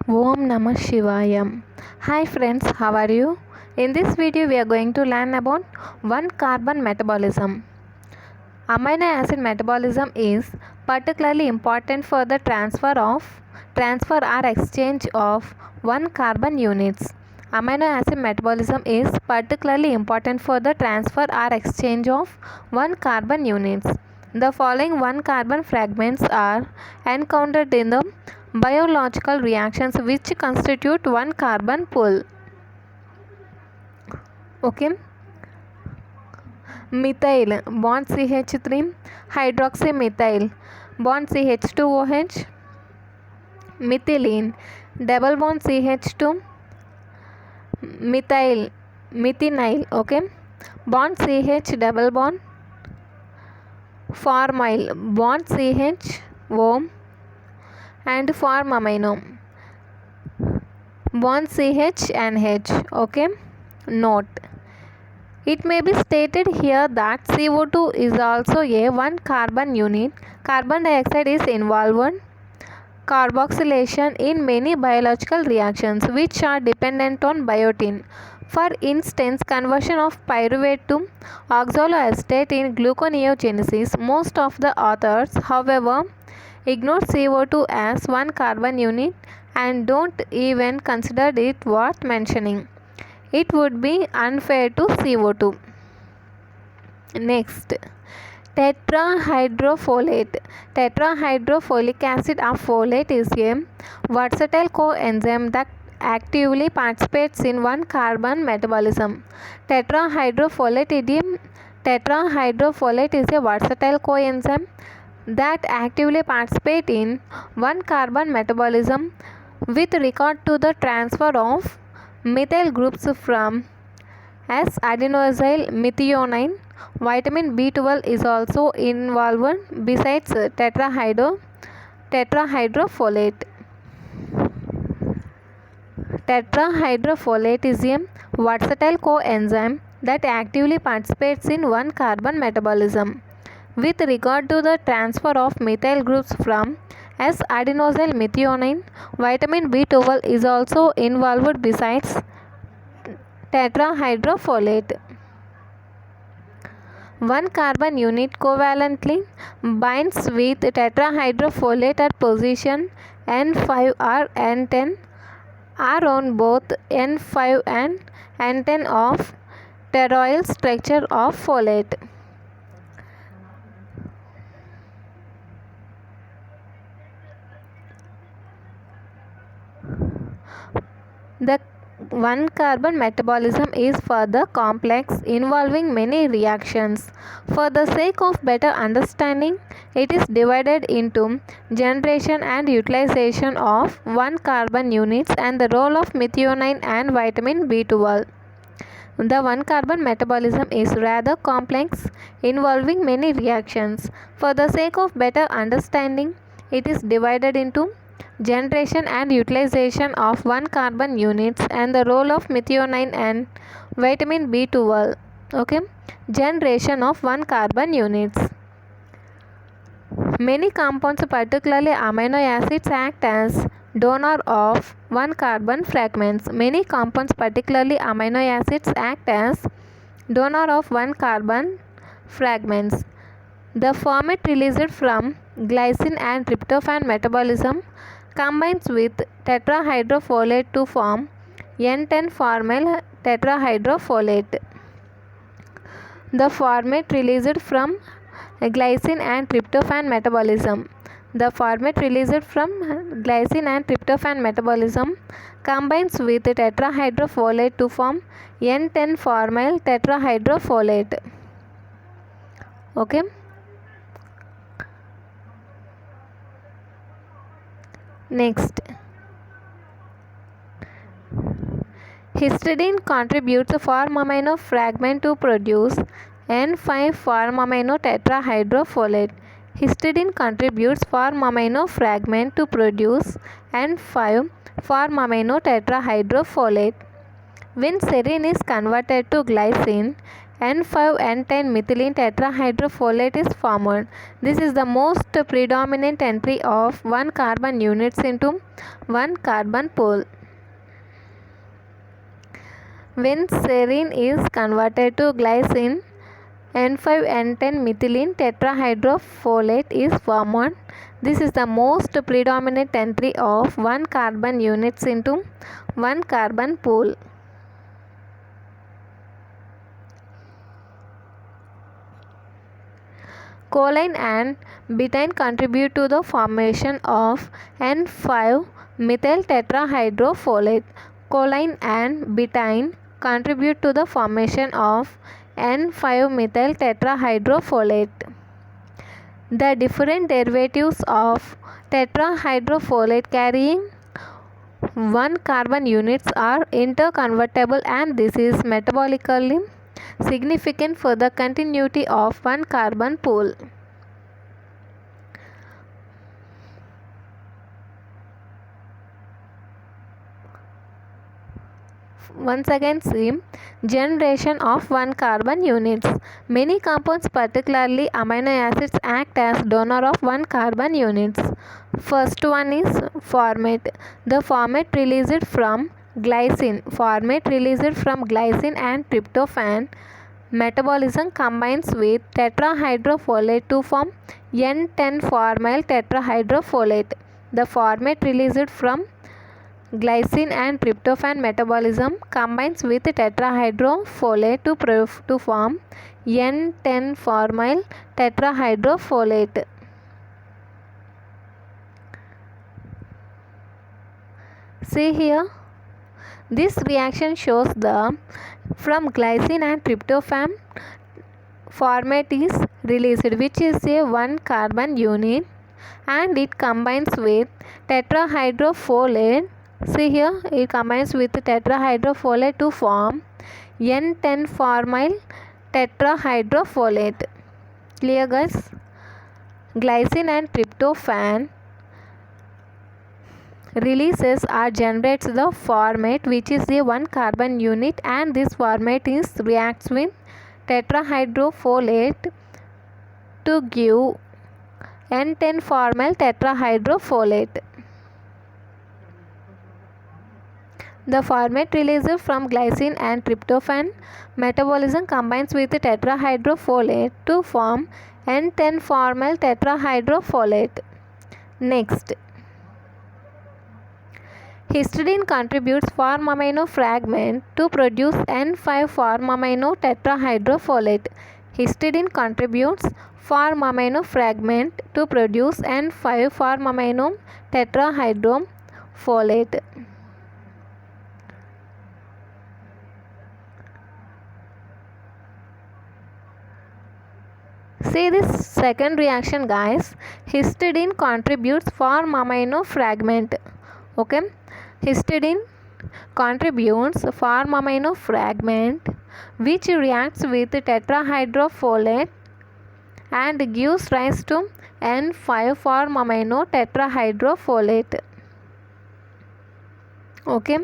Om Namah Shivaya. Hi friends, how are you? In this video we are going to learn about 1 carbon metabolism. Amino acid metabolism is particularly important for the transfer or exchange of 1 carbon units. Amino acid metabolism is particularly important for the transfer or exchange of 1 carbon units. The following 1 carbon fragments are encountered in the biological reactions which constitute 1 carbon pool. Okay. Methyl bond CH3, hydroxymethyl bond CH2OH, methylene double bond CH2, methynyl, okay, bond CH double bond, formyl bond CHO and formamino bond CH&H, okay. Note: it may be stated here that CO2 is also a 1 carbon unit. Carbon dioxide is involved carboxylation in many biological reactions which are dependent on biotin. For instance, conversion of pyruvate to oxaloacetate in gluconeogenesis. Most of the authors, however, ignore CO2 as 1 carbon unit and don't even consider it worth mentioning. It would be unfair to CO2. Next, tetrahydrofolate. Tetrahydrofolic acid or folate is a versatile coenzyme that actively participates in 1 carbon metabolism. Tetrahydrofolate is a versatile coenzyme that actively participates in 1 carbon metabolism with regard to the transfer of methyl groups from S-adenosyl methionine. Vitamin B12 is also involved besides tetrahydrofolate. Tetrahydrofolate is a versatile coenzyme that actively participates in 1 carbon metabolism with regard to the transfer of methyl groups from S-adenosyl methionine. Vitamin B12 is also involved besides tetrahydrofolate. 1 carbon unit covalently binds with tetrahydrofolate at position N5 or N10 or on both N5 and N10 of toroidal structure of folate. The 1 carbon metabolism is further complex, involving many reactions. For the sake of better understanding, it is divided into generation and utilization of 1 carbon units and the role of methionine and vitamin B12. The 1 carbon metabolism is rather complex, involving many reactions. For the sake of better understanding, it is divided into generation and utilization of 1 carbon units and the role of methionine and vitamin B12. Okay. Generation of 1 carbon units. Many compounds, particularly amino acids, act as donor of 1 carbon fragments. Many compounds, particularly amino acids, act as donor of 1 carbon fragments. The format released from glycine and tryptophan metabolism combines with tetrahydrofolate to form N10-formyl tetrahydrofolate. The format released from glycine and tryptophan metabolism. The format released from glycine and tryptophan metabolism combines with tetrahydrofolate to form N10-formyl tetrahydrofolate. Okay. Next, histidine contributes formamino fragment to produce N5-formamino tetrahydrofolate. Histidine contributes formamino fragment to produce N5-formamino tetrahydrofolate. When serine is converted to glycine, N5N10 methylene tetrahydrofolate is formed. This is the most predominant entry of 1 carbon units into 1 carbon pool. When serine is converted to glycine, N5N10 methylene tetrahydrofolate is formed. This is the most predominant entry of 1 carbon units into 1 carbon pool. Choline and betaine contribute to the formation of N5-methyl tetrahydrofolate. Choline and betaine contribute to the formation of N5-methyl tetrahydrofolate. The different derivatives of tetrahydrofolate carrying 1 carbon units are interconvertible, and this is metabolically significant for the continuity of 1 carbon pool. Once again, see generation of 1 carbon units. Many compounds, particularly amino acids, act as donor of 1 carbon units. First one is formate. The formate released from glycine. Formate released from glycine and tryptophan metabolism combines with tetrahydrofolate to form N10-formyl tetrahydrofolate. The formate released from glycine and tryptophan metabolism combines with tetrahydrofolate to form N10-formyl tetrahydrofolate. See here, this reaction shows the from glycine and tryptophan formate is released, which is a 1 carbon unit, and it combines with tetrahydrofolate. See here, it combines with tetrahydrofolate to form N10-formyl tetrahydrofolate. Clear, guys? Glycine and tryptophan releases or generates the formate, which is a 1 carbon unit, and this formate is reacts with tetrahydrofolate to give N10-formyl tetrahydrofolate. The formate released from glycine and tryptophan metabolism combines with tetrahydrofolate to form N10-formyl tetrahydrofolate. Next, histidine contributes form amino fragment to produce N5-form amino tetrahydrofolate. Histidine contributes form amino fragment to produce N5-form amino tetrahydrofolate. See this second reaction, guys. Histidine contributes form amino fragment. Okay, histidine contributes form amino fragment which reacts with tetrahydrofolate and gives rise to N5-form amino tetrahydrofolate. Okay,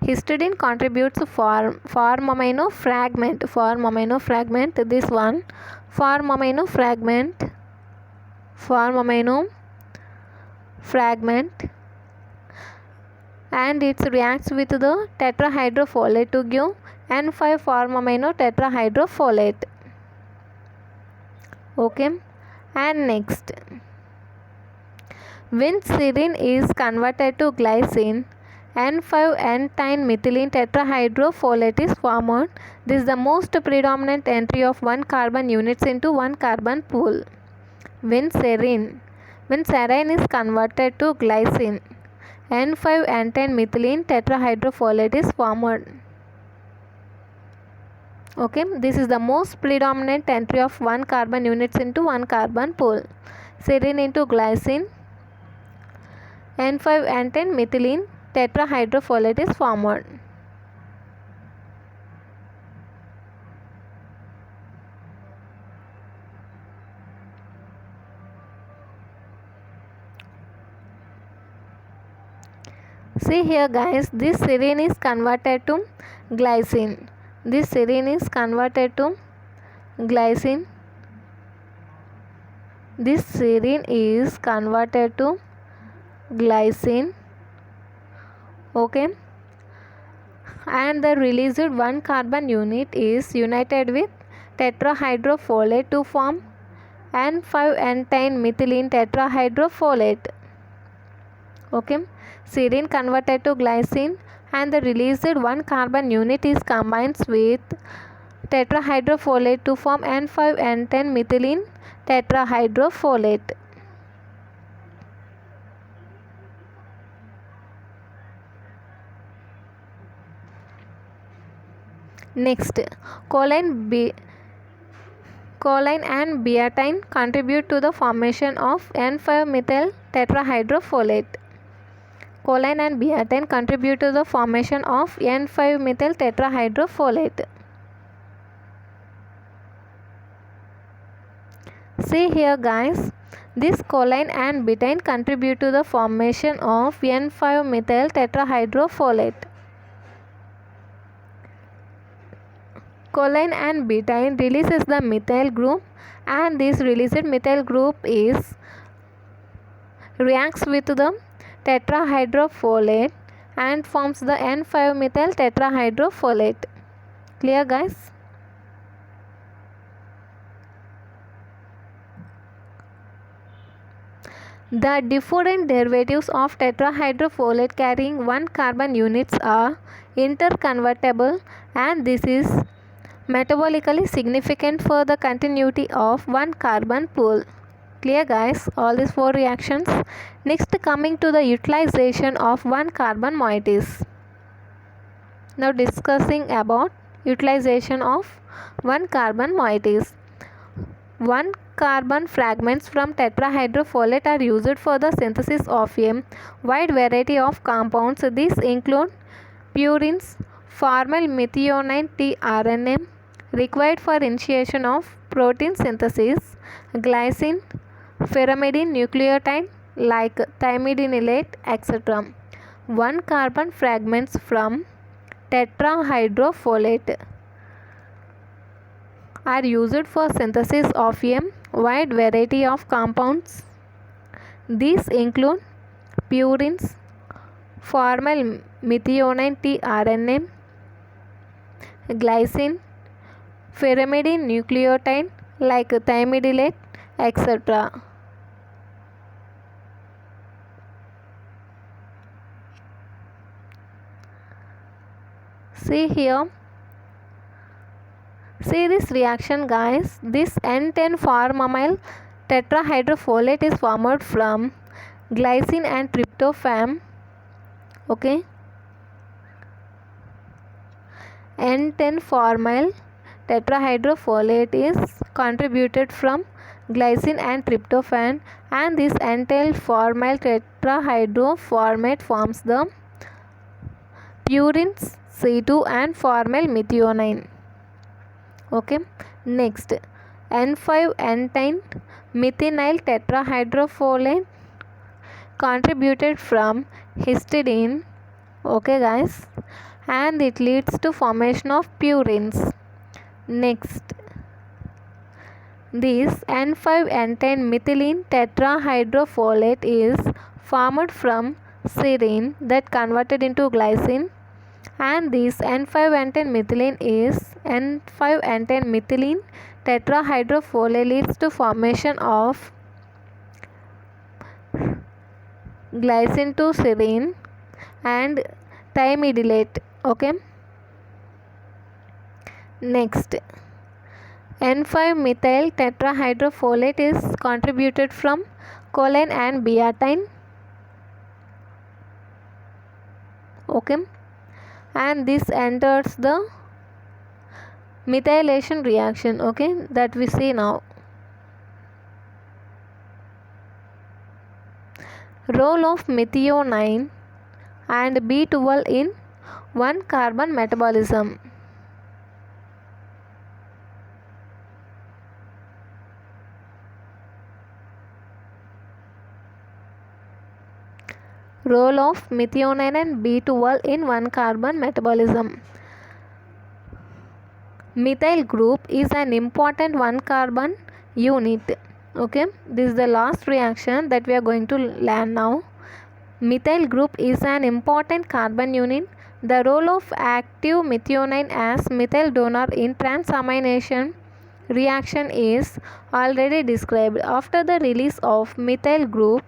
histidine contributes form amino fragment, this one form amino fragment, and it reacts with the tetrahydrofolate to give N5-form amino tetrahydrofolate. Okay, and next, when serine is converted to glycine, N5N10 methylene tetrahydrofolate is formed. This is the most predominant entry of 1 carbon units into 1 carbon pool. When serine is converted to glycine, N5N10 methylene tetrahydrofolate is formed. Okay, this is the most predominant entry of 1 carbon units into 1 carbon pool. Serine into glycine, N5N10 methylene tetrahydrofolate is formed. See here, guys, this serine is converted to glycine. This serine is converted to glycine. This serine is converted to glycine. Okay, and the released 1 carbon unit is united with tetrahydrofolate to form N5-N10 methylene tetrahydrofolate. Okay, serine converted to glycine and the released 1 carbon unit is combined with tetrahydrofolate to form N5-N10 methylene tetrahydrofolate. Next, choline and betaine contribute to the formation of N5-methyl tetrahydrofolate. Choline and betaine contribute to the formation of N5-methyl tetrahydrofolate. See here guys, this choline and betaine contribute to the formation of N5-methyl tetrahydrofolate. Choline and betaine releases the methyl group and this released methyl group reacts with the tetrahydrofolate and forms the N5-methyl tetrahydrofolate. Clear guys? The different derivatives of tetrahydrofolate carrying 1 carbon units are interconvertible and this is metabolically significant for the continuity of 1 carbon pool. Clear guys, all these 4 reactions. Next, coming to the utilization of 1 carbon moieties. Now discussing about utilization of 1 carbon moieties. 1 carbon fragments from tetrahydrofolate are used for the synthesis of a wide variety of compounds. These include purines, formal methionine tRNA required for initiation of protein synthesis, glycine, pyrimidine nucleotide like thymidinylate, etc. 1 carbon fragments from tetrahydrofolate are used for synthesis of a wide variety of compounds. These include purines, formal methionine tRNA, glycine, pyrimidine nucleotide like thymidylate, etc. See here. See this reaction guys. This N10-formamyl tetrahydrofolate is formed from glycine and tryptophan. Okay. N10-formyl tetrahydrofolate is contributed from glycine and tryptophan and this N10-formyl tetrahydrofolate forms the purines C2 and formal methionine. Okay, next N5-N10 methynyl tetrahydrofolate contributed from histidine. Okay guys, and it leads to formation of purines. Next, this N5-N10 methylene tetrahydrofolate is formed from serine that converted into glycine and this N5-N10 methylene tetrahydrofolate leads to formation of glycine to serine and thymidylate. Okay, next N5-methyl tetrahydrofolate is contributed from choline and betaine. Okay, and this enters the methylation reaction, okay, that we see now. Role of methionine and B12 in 1 carbon metabolism. Role of methionine and B12 in 1 carbon metabolism. Methyl group is an important 1 carbon unit. Okay, this is the last reaction that we are going to learn now. Methyl group is an important carbon unit. The role of active methionine as methyl donor in transamination reaction is already described. After the release of methyl group,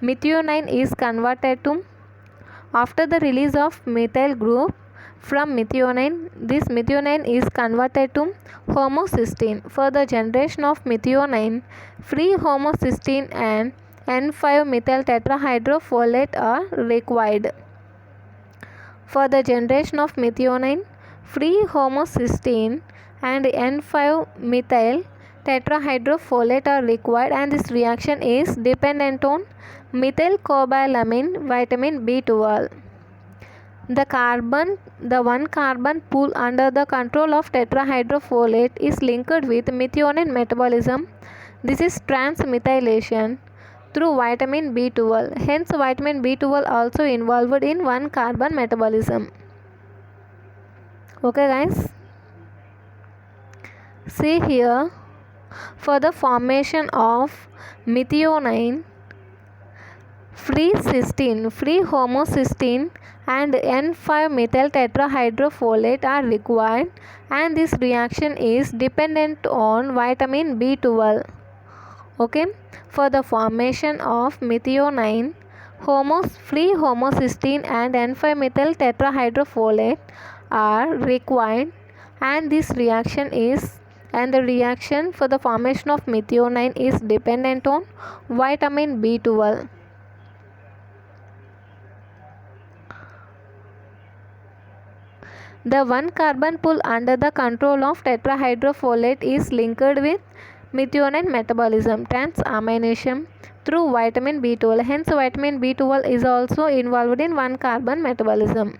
methionine is converted to after the release of methyl group from methionine, this methionine is converted to homocysteine. For the generation of methionine, free homocysteine and N5-methyl tetrahydrofolate are required. For the generation of methionine, free homocysteine and N5-methyl tetrahydrofolate are required, and this reaction is dependent on methylcobalamin vitamin B12. The 1 carbon pool under the control of tetrahydrofolate is linked with methionine metabolism. This is transmethylation through vitamin B12. Hence, vitamin B12 also involved in 1 carbon metabolism. Okay guys, see here, for the formation of methionine, free cysteine, free homocysteine and N5-methyl tetrahydrofolate are required, and this reaction is dependent on vitamin B12. Okay, for the formation of methionine, free homocysteine and N5-methyl tetrahydrofolate are required, and this reaction is the reaction for the formation of methionine is dependent on vitamin B12. The 1 carbon pool under the control of tetrahydrofolate is linked with methionine metabolism, transamination through vitamin B12. Hence, vitamin B12 is also involved in 1 carbon metabolism.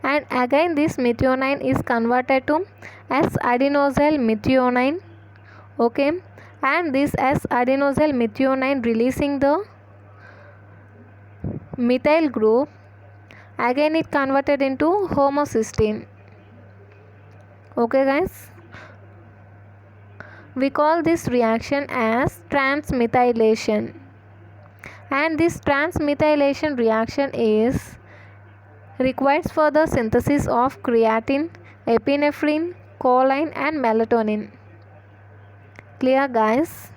And again this methionine is converted to S-adenosyl methionine. Okay, and this S-adenosyl methionine releasing the methyl group, again it converted into homocysteine. Okay guys, we call this reaction as transmethylation, and this transmethylation reaction is required for the synthesis of creatine, epinephrine, choline and melatonin. Clear guys?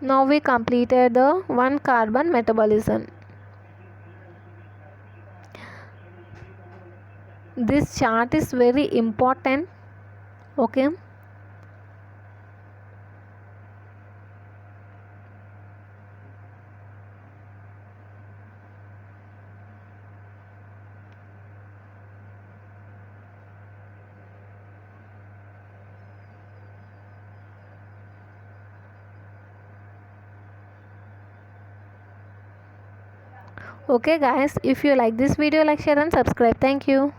Now we completed the 1 carbon metabolism. This chart is very important. Okay. Okay guys, if you like this video, like, share and subscribe. Thank you.